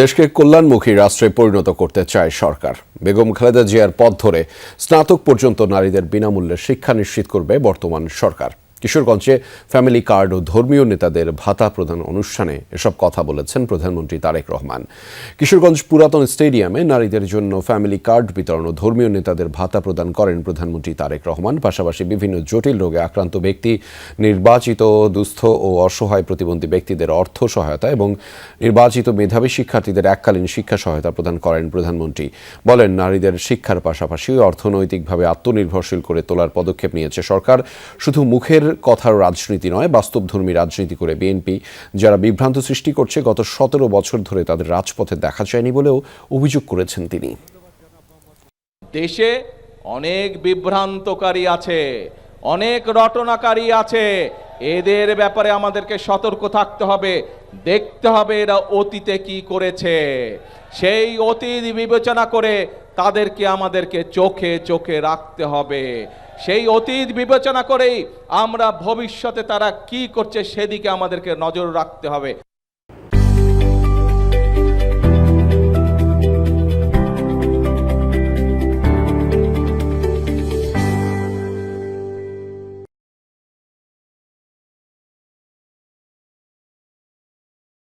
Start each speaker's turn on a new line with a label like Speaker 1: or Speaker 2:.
Speaker 1: দেশকে কল্যাণমুখী রাষ্ট্রে পরিণত করতে চায় সরকার। বেগম খালেদা জিয়ার পথ ধরে স্নাতক পর্যন্ত নারীদের বিনামূল্যে শিক্ষা নিশ্চিত করবে বর্তমান সরকার। কিশোরগঞ্জে ফ্যামিলি কার্ড ও ধর্মীয় নেতাদের ভাতা প্রদান অনুষ্ঠানে এসব কথা বলেছেন প্রধানমন্ত্রী তারেক রহমান। কিশোরগঞ্জ পুরাতন স্টেডিয়ামে নারীদের জন্য ফ্যামিলি কার্ড বিতরণ ও ধর্মীয় নেতাদের ভাতা প্রদান করেন প্রধানমন্ত্রী তারেক রহমান। পাশাপাশি বিভিন্ন জটিল রোগে আক্রান্ত ব্যক্তি, নির্বাচিত দুস্থ ও অসহায় প্রতিবন্ধী ব্যক্তিদের অর্থ সহায়তা এবং নির্বাচিত মেধাবী শিক্ষার্থীদের এককালীন শিক্ষা সহায়তা প্রদান করেন প্রধানমন্ত্রী। বলেন, নারীদের শিক্ষার পাশাপাশি অর্থনৈতিকভাবে আত্মনির্ভরশীল করে তোলার পদক্ষেপ নিয়েছে সরকার। শুধু মুখের কথার রাজনীতি নয়, বাস্তবধর্মী রাজনীতি করে বিএনপি যারা বিভ্রান্ত সৃষ্টি করছে, গত 17 বছর ধরে তাদের রাজপথে দেখা যায়নি বলেও অভিযোগ করেছেন তিনি।
Speaker 2: দেশে অনেক বিভ্রান্তকারী আছে, অনেক রটনাকারী আছে। এদের ব্যাপারে আমাদেরকে সতর্ক থাকতে হবে, দেখতে হবে এরা অতীতে কি করেছে। সেই অতীত বিবেচনা করে তাদেরকে আমাদেরকে চোখে চোখে রাখতে হবে। সেই অতীত বিবেচনা করেই আমরা ভবিষ্যতে তারা কি করছে সেদিকে আমাদেরকে নজর রাখতে হবে।